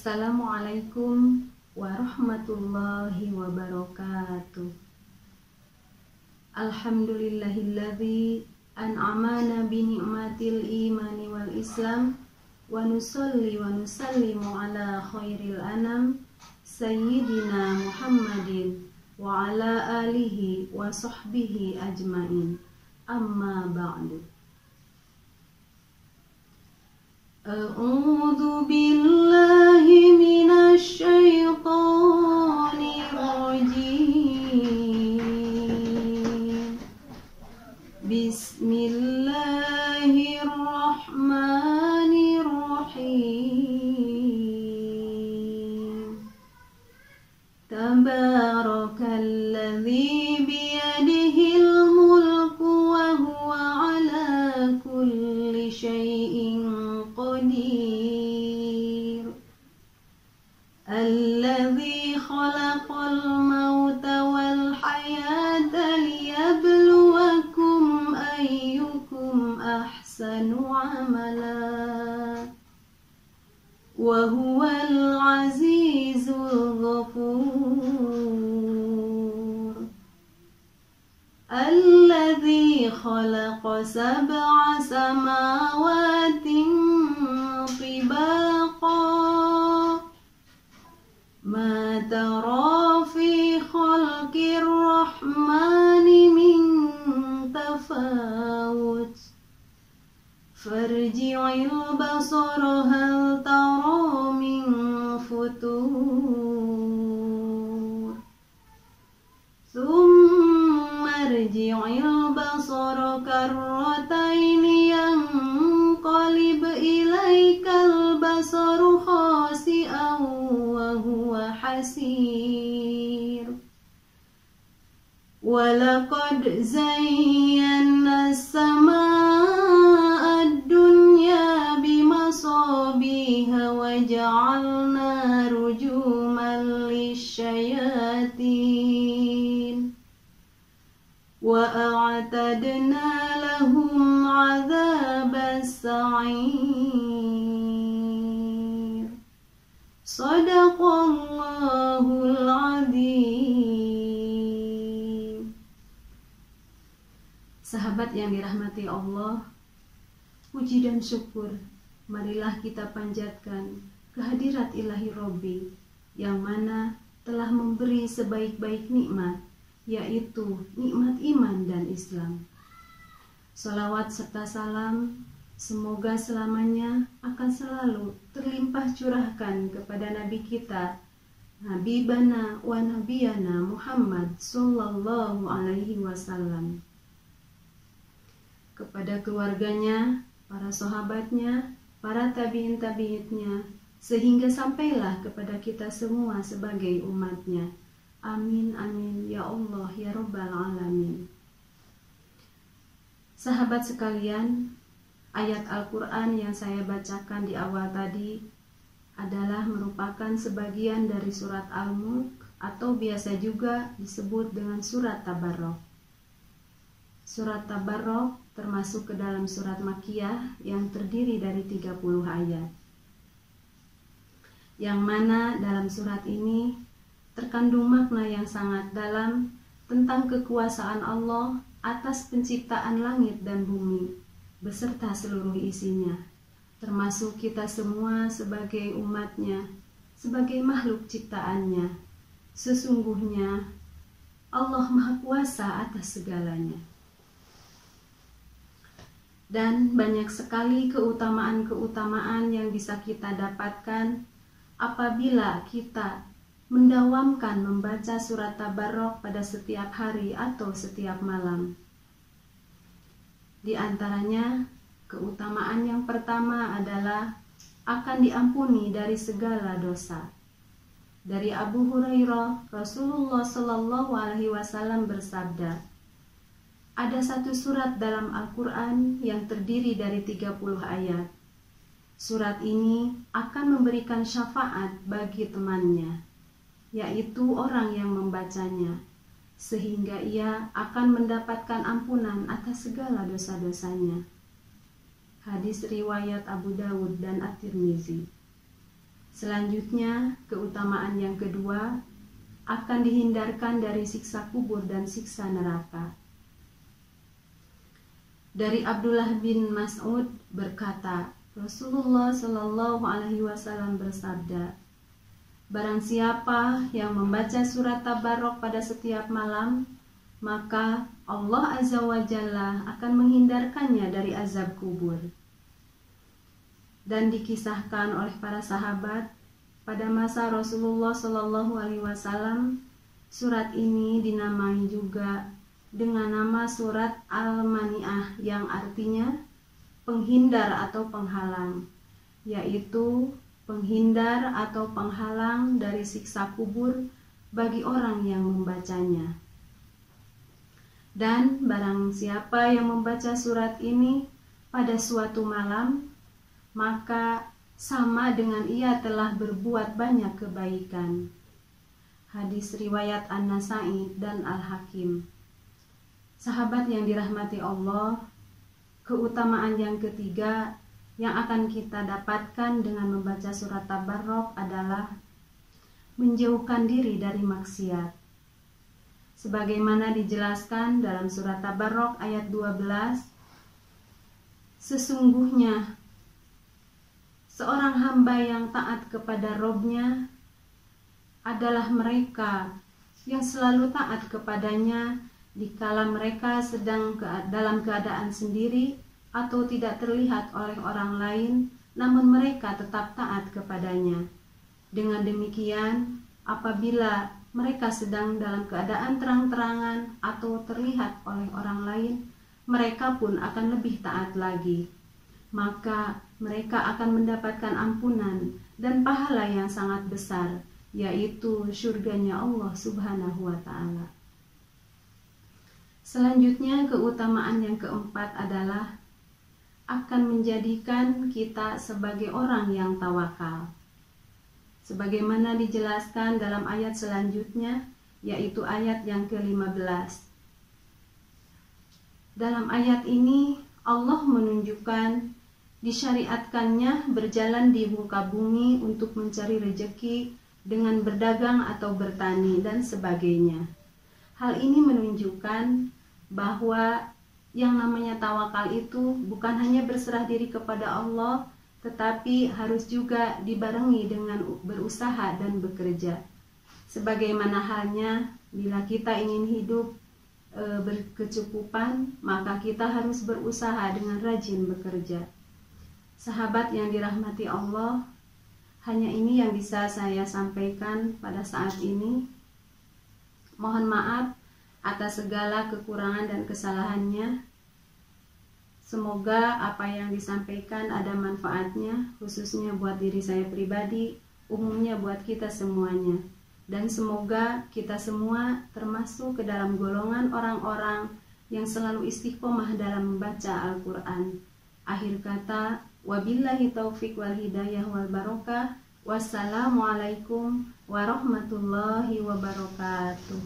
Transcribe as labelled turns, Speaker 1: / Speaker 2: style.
Speaker 1: Assalamualaikum warahmatullahi wabarakatuh. Alhamdulillahilladzi an'amana bi ni'matil imani wal islam wa nusalli wa nusallimu ala khairil anam sayyidina Muhammadin wa ala alihi wa sahbihi ajmain. Amma ba'du. A'udzu billahi minasy syaithanir rajim. Bismillahirrahmanirrahim. Tabarakalladzi biyadihil mulku wa huwa ala kulli syai'in qadir. Alladzi khalaqal mauta wal hayata liyabluwakum ayyukum ahsanu amala wa huwal azizul ghafur. Alladzi khalaqa sab'a samawatin tibaqa ma tara fi khalqir rahmani min tafawut farji'il basara hal tara min futur thumma irji'il basara karrataini yanqalib ilaikal basaru khasi'an wa huwa hasir. Walaqad zayyana as-samaa'a ad-dunya bimasabiha wa ja'alna rujuman lisyayatin wa a'tadna lahum 'adzabas sa'ir. Shadaqallahul 'adzim. Sahabat yang dirahmati Allah, puji dan syukur marilah kita panjatkan kehadirat ilahi Robbi yang mana telah memberi sebaik-baik nikmat, yaitu nikmat iman dan Islam. Salawat serta salam semoga selamanya akan selalu terlimpah curahkan kepada Nabi kita, Habibana wa Nabiyana Muhammad sallallahu alaihi wasallam, kepada keluarganya, para sahabatnya, para tabi'in-tabi'innya, sehingga sampailah kepada kita semua sebagai umatnya. Amin, amin, ya Allah, ya Rabbal Alamin. Sahabat sekalian, ayat Al-Quran yang saya bacakan di awal tadi adalah merupakan sebagian dari surat Al-Mulk atau biasa juga disebut dengan surat Tabarok. Surat Tabarok termasuk ke dalam surat Makkiyah yang terdiri dari 30 ayat. Yang mana dalam surat ini terkandung makna yang sangat dalam tentang kekuasaan Allah atas penciptaan langit dan bumi beserta seluruh isinya, termasuk kita semua sebagai umatnya, sebagai makhluk ciptaannya. Sesungguhnya Allah Maha Kuasa atas segalanya. Dan banyak sekali keutamaan-keutamaan yang bisa kita dapatkan apabila kita mendawamkan membaca surat Tabarok pada setiap hari atau setiap malam. Di antaranya, keutamaan yang pertama adalah akan diampuni dari segala dosa. Dari Abu Hurairah, Rasulullah Shallallahu Alaihi Wasallam bersabda, ada satu surat dalam Al-Quran yang terdiri dari 30 ayat. Surat ini akan memberikan syafaat bagi temannya, yaitu orang yang membacanya, sehingga ia akan mendapatkan ampunan atas segala dosa-dosanya. Hadis riwayat Abu Dawud dan At-Tirmizi. Selanjutnya, keutamaan yang kedua, akan dihindarkan dari siksa kubur dan siksa neraka. Dari Abdullah bin Mas'ud berkata, Rasulullah Shallallahu Alaihi Wasallam bersabda, barang siapa yang membaca surat Tabarok pada setiap malam, maka Allah Azza wa Jalla akan menghindarkannya dari azab kubur. Dan dikisahkan oleh para sahabat, pada masa Rasulullah Shallallahu Alaihi Wasallam, surat ini dinamai juga dengan nama surat Al-Mani'ah yang artinya penghindar atau penghalang, yaitu penghindar atau penghalang dari siksa kubur bagi orang yang membacanya. Dan barang siapa yang membaca surat ini pada suatu malam, maka sama dengan ia telah berbuat banyak kebaikan. Hadis riwayat An-Nasa'i dan Al-Hakim. Sahabat yang dirahmati Allah, keutamaan yang ketiga yang akan kita dapatkan dengan membaca surat Tabarok adalah menjauhkan diri dari maksiat. Sebagaimana dijelaskan dalam surat Tabarok ayat 12, sesungguhnya seorang hamba yang taat kepada Robnya adalah mereka yang selalu taat kepadanya dikala mereka sedang dalam keadaan sendiri atau tidak terlihat oleh orang lain, namun mereka tetap taat kepadanya. Dengan demikian, apabila mereka sedang dalam keadaan terang-terangan atau terlihat oleh orang lain, mereka pun akan lebih taat lagi. Maka mereka akan mendapatkan ampunan dan pahala yang sangat besar, yaitu syurganya Allah Subhanahu wa Ta'ala. Selanjutnya, keutamaan yang keempat adalah akan menjadikan kita sebagai orang yang tawakal. Sebagaimana dijelaskan dalam ayat selanjutnya, yaitu ayat yang ke-15. Dalam ayat ini, Allah menunjukkan disyariatkannya berjalan di muka bumi untuk mencari rejeki dengan berdagang atau bertani dan sebagainya. Hal ini menunjukkan bahwa yang namanya tawakal itu bukan hanya berserah diri kepada Allah, tetapi harus juga dibarengi dengan berusaha dan bekerja. Sebagaimana halnya bila kita ingin hidup berkecukupan, maka kita harus berusaha dengan rajin bekerja. Sahabat yang dirahmati Allah, hanya ini yang bisa saya sampaikan pada saat ini. Mohon maaf atas segala kekurangan dan kesalahannya. Semoga apa yang disampaikan ada manfaatnya, khususnya buat diri saya pribadi, umumnya buat kita semuanya. Dan semoga kita semua termasuk ke dalam golongan orang-orang yang selalu istiqomah dalam membaca Al-Quran. Akhir kata, wabillahi taufiq wal hidayah wal barokah. Wassalamualaikum warahmatullahi wabarakatuh.